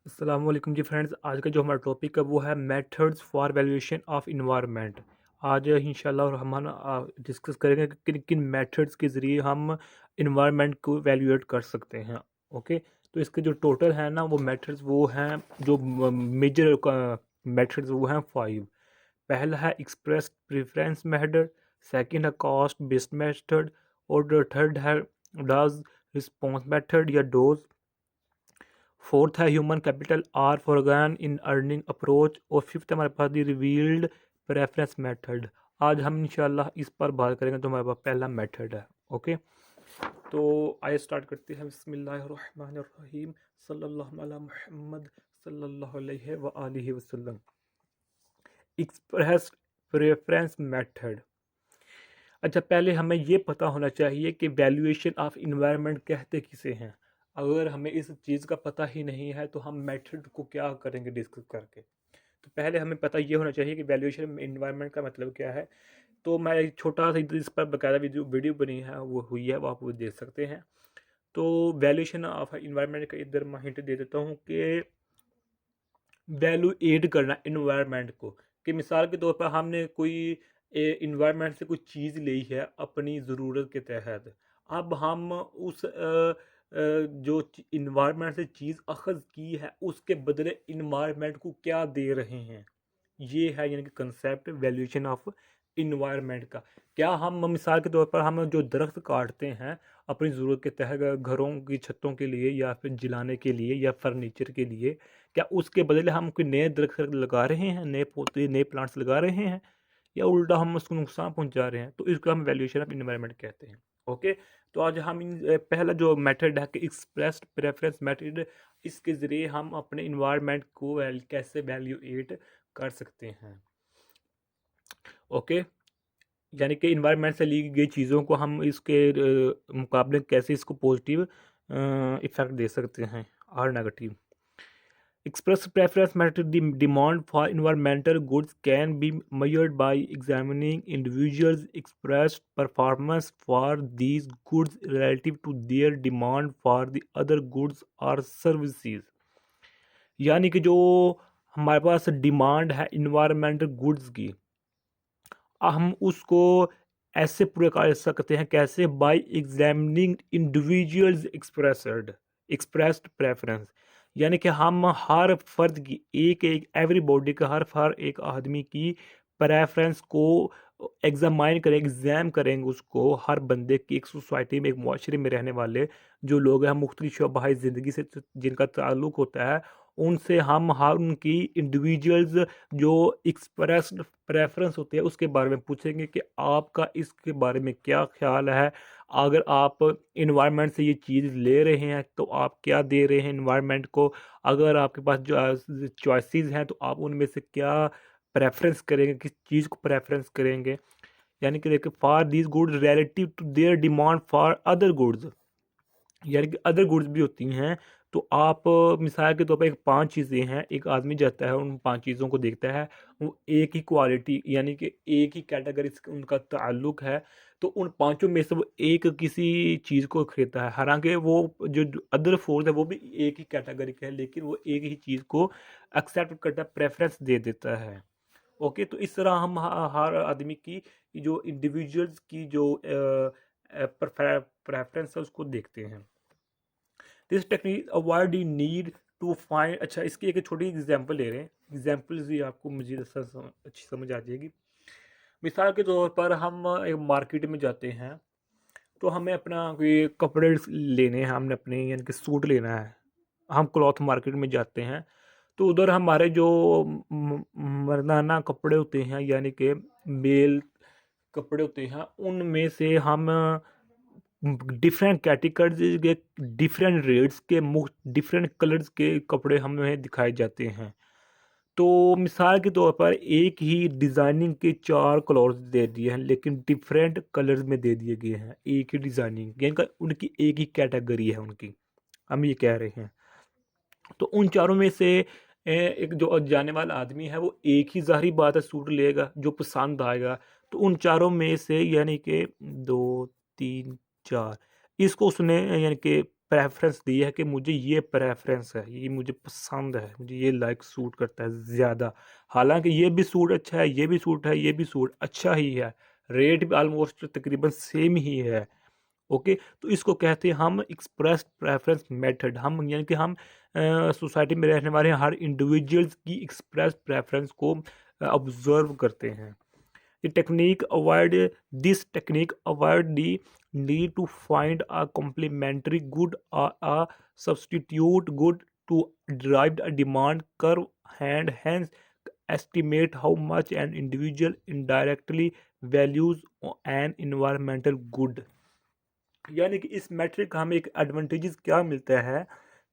अस्सलाम वालेकुम जी फ्रेंड्स। आज का जो हमारा टॉपिक है वो है methods for valuation of environment. आज इंशाल्लाह और हम डिस्कस करेंगे कि किन किन मेथड्स के ज़रिए हम इन्वायरमेंट को वैल्यूएट कर सकते हैं। ओके, तो इसके जो टोटल है ना वो मेथड्स वो हैं, जो मेजर मेथड्स वो हैं 5। पहला है एक्सप्रेस प्रेफरेंस मेथड, सेकंड है कॉस्ट बेस्ड मेथड, और थर्ड है डज रिस्पॉन्स मेथड या डोज। फोर्थ है human capital R for organ in earning approach, और फिफ्थ हमारे पास दी रिवील्ड प्रेफरेंस मेथड। आज हम इंशाल्लाह इस पर बात करेंगे। तो हमारे पास पहला मेथड है। ओके, तो आइए स्टार्ट करते हैं। बिस्मिल्लाहिर्रहमानिर्रहीम, सल्लल्लाहु अला मुहम्मद सल्लल्लाहु अलैहि व आलिहि वसल्लम। Express preference method. अच्छा, पहले हमें ये पता होना चाहिए कि वैल्यूएशन ऑफ इन्वायरमेंट कहते किसे हैं। अगर हमें इस चीज़ का पता ही नहीं है तो हम मेथड को क्या करेंगे डिस्कस करके। तो पहले हमें पता ये होना चाहिए कि वैल्यूएशन इन्वायरमेंट का मतलब क्या है। तो मैं एक छोटा सा इस पर बकायदा वीडियो वीडियो बनी है, वो हुई है, वो आप वो देख सकते हैं। तो वैल्यूएशन ऑफ इन्वायरमेंट का इधर मैं हिंट दे देता हूँ कि वैल्यू एड करना इन्वायरमेंट को। कि मिसाल के तौर पर हमने कोई इन्वायरमेंट से कोई चीज़ ली है अपनी ज़रूरत के तहत। अब हम उस जो इन्वायरमेंट से चीज़ अखज़ की है उसके बदले इन्वायरमेंट को क्या दे रहे हैं, ये है यानी कि कंसेप्ट वैल्यूएशन ऑफ इन्वायरमेंट का। क्या हम मिसाल के तौर पर हम जो दरख्त काटते हैं अपनी ज़रूरत के तहत घरों की छतों के लिए या फिर जलाने के लिए या फर्नीचर के लिए, क्या उसके बदले हम कोई नए दरख्त लगा रहे हैं, नए पौधे नए प्लांट्स लगा रहे हैं, या उल्टा हम उसको नुकसान पहुंचा रहे हैं। तो इसको हम वैल्यूएशन ऑफ इन्वायरमेंट कहते हैं। ओके, तो आज हम पहला जो मेथड है कि एक्सप्रेस्ड प्रेफरेंस मेथड, इसके ज़रिए हम अपने इन्वायरमेंट को कैसे वैल्यूएट कर सकते हैं। ओके, यानी कि इन्वायरमेंट से ली गई चीज़ों को हम इसके मुकाबले कैसे इसको पॉजिटिव इफ़ेक्ट दे सकते हैं और negative. Express preference method, the demand for environmental goods can be measured by examining individuals' expressed performance for these goods relative to their demand for the other goods or services। यानी कि जो हमारे पास demand है environmental goods की, हम उसको ऐसे पूरे कर सकते हैं कैसे, bye examining individuals expressed preference. यानी कि हम हर फर्द की एक एक एवरीबॉडी का हर एक आदमी की प्रेफरेंस को एग्जामाइन करेंगे, एग्जाम करेंगे उसको। हर बंदे की एक सोसाइटी में, एक मुआशरे में रहने वाले जो लोग हैं मुख्तलिफ शोबाई ज़िंदगी से जिनका ताल्लुक़ होता है, उनसे हम हर उनकी इंडिविजुअल्स जो एक्सप्रेस्ड प्रेफ़रेंस होती है उसके बारे में पूछेंगे कि आपका इसके बारे में क्या ख़्याल है। अगर आप एनवायरनमेंट से ये चीज़ ले रहे हैं तो आप क्या दे रहे हैं एनवायरनमेंट को। अगर आपके पास जो चॉइसेस हैं तो आप उनमें से क्या प्रेफ़रेंस करेंगे, किस चीज़ को प्रेफ़रेंस करेंगे। यानी कि देखिए, for these goods relative to their demand for other goods, यानी कि अदर गुड्स भी होती हैं। तो आप मिसाल के तौर पे एक 5 चीज़ें हैं, एक आदमी जाता है उन 5 चीज़ों को देखता है, वो एक ही क्वालिटी यानी कि एक ही कैटेगरी से उनका ताल्लुक है, तो उन पाँचों में से वो एक किसी चीज़ को खरीदता है। हालाँकि वो जो अदर 4 है वो भी एक ही कैटेगरी के हैं, लेकिन वो एक ही चीज़ को एक्सेप्ट करता है, प्रेफ़रेंस दे देता है। ओके, तो इस तरह हम हर आदमी की जो इंडिविजुअल्स की जो प्रेफ़रेंस है उसको देखते हैं। This technique avoid the need to find. अच्छा, इसकी एक छोटी एग्जांपल ले रहे हैं, एग्जांपल से आपको मज़ीद अच्छी समझ आ जाएगी। मिसाल के तौर पर हम एक मार्केट में जाते हैं, तो हमें अपना कोई कपड़े लेने हैं, हमने अपने यानी कि सूट लेना है। हम क्लॉथ मार्केट में जाते हैं, तो उधर हमारे जो मर्दाना कपड़े होते हैं यानी कि मेल कपड़े होते हैं, उनमें से हम डिफरेंट कैटेगरीज के डिफरेंट रेट्स के डिफरेंट कलर्स के कपड़े हमें दिखाए जाते हैं। तो मिसाल के तौर पर एक ही डिज़ाइनिंग के 4 क्लॉथ्स दे दिए हैं, लेकिन डिफरेंट कलर्स में दे दिए गए हैं। एक ही डिज़ाइनिंग यानी कि उनकी एक ही कैटेगरी है उनकी, हम ये कह रहे हैं। तो उन चारों में से एक जो जाने वाला आदमी है वो एक ही, ज़ाहिर बात है, सूट लेगा जो पसंद आएगा। तो उन चारों में से यानी कि 2 3 4 इसको उसने यानी कि प्रेफरेंस दी है कि मुझे ये प्रेफरेंस है, ये मुझे पसंद है, मुझे ये लाइक सूट करता है ज़्यादा। हालांकि ये भी सूट अच्छा है, ये भी सूट है, ये भी सूट अच्छा ही है, रेट भी ऑलमोस्ट तकरीबन सेम ही है। ओके, तो इसको कहते हैं हम एक्सप्रेस प्रेफरेंस मेथड। हम यानी कि हम सोसाइटी में रहने वाले हर इंडिविजुअल्स की एक्सप्रेस प्रेफरेंस को ऑब्जर्व करते हैं। The technique avoid this technique avoid the need to find a complementary good or a substitute good to derive a demand curve and hence estimate how much an individual indirectly values an environmental good। यानी कि इस matric का हमें एक advantages क्या मिलता है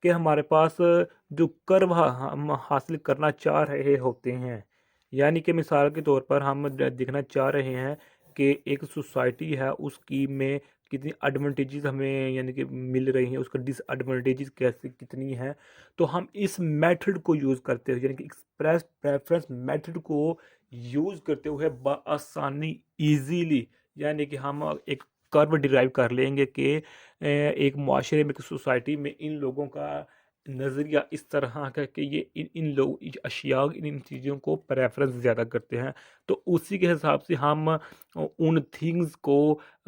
कि हमारे पास जो कर्व हम हासिल करना चाह रहे होते हैं, यानी कि मिसाल के तौर पर हम देखना चाह रहे हैं कि एक सोसाइटी है उसकी में कितनी एडवांटेजेस हमें यानी कि मिल रही हैं, उसका डिसएडवांटेजेस कैसे कितनी हैं। तो हम इस मेथड को यूज़ करते हुए यानी कि एक्सप्रेस प्रेफरेंस मेथड को यूज़ करते हुए बआसानी ईजीली यानी कि हम एक कर्व डिराइव कर लेंगे कि एक माशरे में, एक सोसाइटी में इन लोगों का नज़रिया इस तरह का कि ये इन लोग अशिया इन चीज़ों को प्रेफरेंस ज़्यादा करते हैं। तो उसी के हिसाब से हम उन थिंग्स को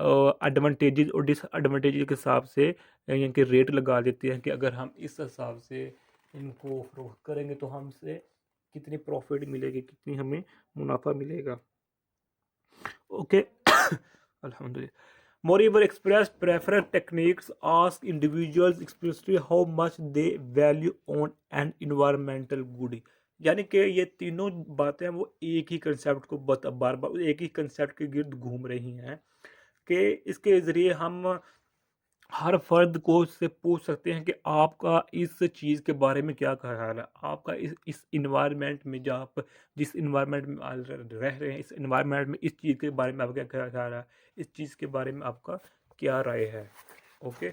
एडवांटेजेस और डिसएडवांटेजेस के हिसाब से यानी कि रेट लगा देते हैं कि अगर हम इस हिसाब से इनको फरोख्त करेंगे तो हमसे कितनी प्रॉफिट मिलेगी, कितनी हमें मुनाफा मिलेगा। ओके अल्हम्दुलिल्लाह। Moreover, express preference techniques ask individuals explicitly how much they value on an environmental good। यानी कि ये तीनों बातें वो एक ही कंसेप्ट को बार बार एक ही कंसेप्ट के गिर्द घूम रही हैं कि इसके ज़रिए हम हर फर्द को इससे पूछ सकते हैं कि आपका इस चीज़ के बारे में क्या ख्याल है, आपका इस इन्वायरमेंट में जो आप जिस इन्वायरमेंट में रह रहे हैं इस इन्वायरमेंट में इस चीज़ के बारे में आपका क्या ख्याल है, इस चीज़ के बारे में आपका क्या राय है। ओके,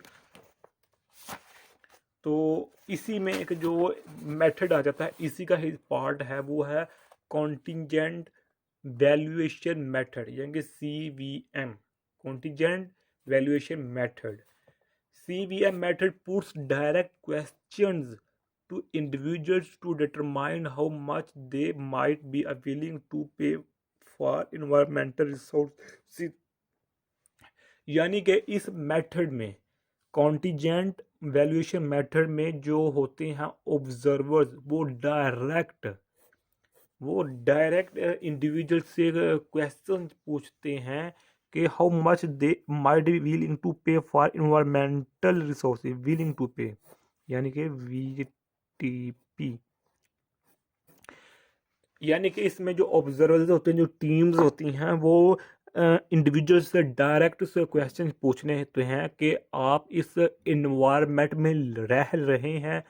तो इसी में एक जो मेथड आ जाता है इसी का ही पार्ट है, वो है कॉन्टिजेंट वैल्यूएशन मेथड यानी कि CVM, contingent valuation method. CVM method puts direct questions to individuals to determine how much they might be willing to pay for environmental resources। यानी कि इस मेथड में कॉन्टिजेंट वैल्यूएशन मेथड में जो होते हैं ऑब्जर्वर्स वो डायरेक्ट इंडिविजुअल से क्वेश्चन पूछते हैं कि how much they might be willing to pay for environmental resources, willing to pay यानी कि VTP। यानी कि इसमें जो ऑब्जर्वर्स होते हैं, जो टीम्स होती हैं, वो इंडिविजुअल से डायरेक्ट से क्वेश्चन पूछने होते हैं कि आप इस इन्वायरमेंट में रह रहे हैं,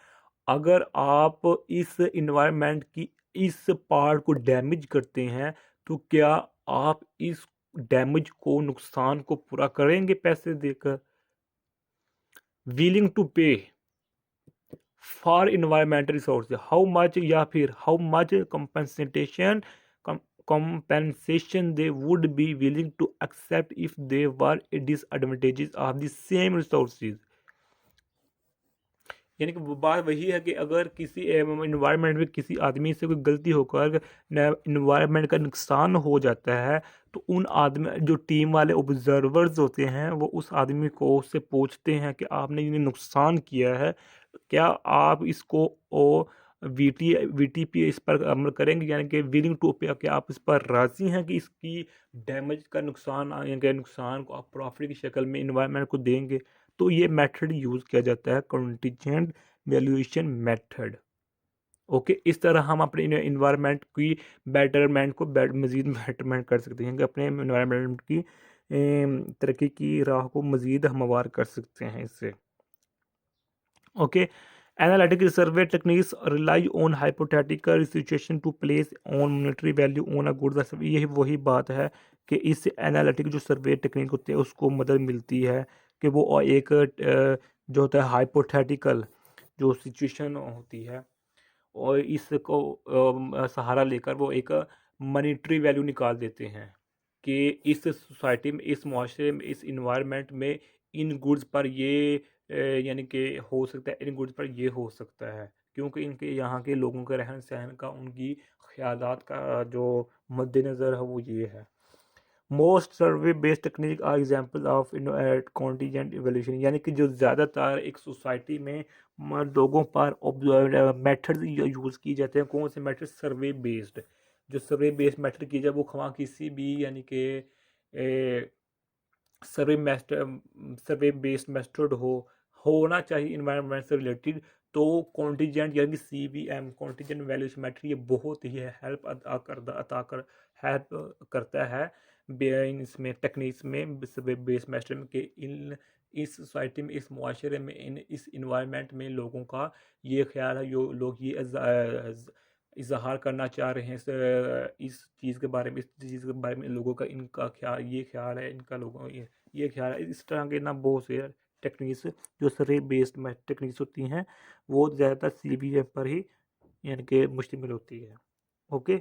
अगर आप इस इन्वायरमेंट की इस पार्ट को डैमेज करते हैं तो क्या आप इस डैमेज को नुकसान को पूरा करेंगे पैसे देकर। Willing to pay for environmental resource how much, या फिर how much compensation they would be willing to accept if they were disadvantages of the same resources। यानी कि वो बात वही है कि अगर किसी इन्वायरमेंट में किसी आदमी से कोई गलती होकर इन्वायरमेंट का नुकसान हो जाता है तो उन आदमी जो टीम वाले ऑब्जर्वर्स होते हैं वो उस आदमी को उससे पूछते हैं कि आपने ये नुकसान किया है, क्या आप इसको ओ VTP इस पर अमल करेंगे, यानी कि विलिंग टू पे, क्या आप इस पर राज़ी हैं कि इसकी डैमेज का नुकसान यानी कि नुकसान को आप प्रॉफिट की शक्ल में इन्वायरमेंट को देंगे। तो ये मेथड यूज़ किया जाता है कॉन्टिजेंट वैल्यूएशन मेथड। ओके, इस तरह हम अपने इन्वायरमेंट की बेटरमेंट को मज़ीद बेटरमेंट कर सकते हैं कि अपने इन्वायरमेंट की तरक्की की राह को मज़ीद हमवार कर सकते हैं इससे। Okay, analytical survey techniques rely on hypothetical situation to place on monetary value on a good. यही वही बात है कि इस एनालिटिक जो सर्वे टेक्निक होती है उसको मदद मिलती है कि वो एक जो होता है हाइपोथेटिकल जो सिचुएशन होती है और इसको सहारा लेकर वो एक मॉनेटरी वैल्यू निकाल देते हैं कि इस सोसाइटी में, इस माशरे में, इस इन्वायरमेंट में इन गुड्स पर ये यानी कि हो सकता है इन गुड्स पर ये हो सकता है, क्योंकि इनके यहाँ के लोगों के रहन सहन का, उनकी ख्यालात का जो मद्देनज़र है वो ये है। Most survey based technique are example of contingent evolution, यानी कि जो ज़्यादातर एक सोसाइटी में लोगों पर मेथड यूज़ की जाते हैं, कौन से मेथड? सर्वे बेस्ड। जो सर्वे बेस्ड मेथड की जाए वो खवा किसी भी यानी कि सर्वे मेथड, सर्वे बेस्ड मेथड होना चाहिए इन्वायरमेंट से रिलेटेड। तो कॉन्टीजेंट यानी CVM, कॉन्टीजेंट वैल्यूएशन मेथड, ये बहुत ही हेल्प हेल्प करता है इसमें टेक्निक्स में, सर्वे बेस्ड मेथड में, कि इन इस सोसाइटी में, इस मुआशरे में, इस इन्वायरमेंट में लोगों का ये ख्याल है, यो लोग ये इजहार करना चाह रहे हैं इस चीज़ के बारे में, इस चीज़ के बारे में लोगों का, इनका ख्याल, ये ख्याल है इनका, लोगों ये ख्याल है। इस तरह के ना बहुत से टेक्निक्स जो सर्वे बेस्ड टेक्निक्स होती हैं वो ज़्यादातर CVM पर ही यानी कि मुश्तमिल होती है। ओके।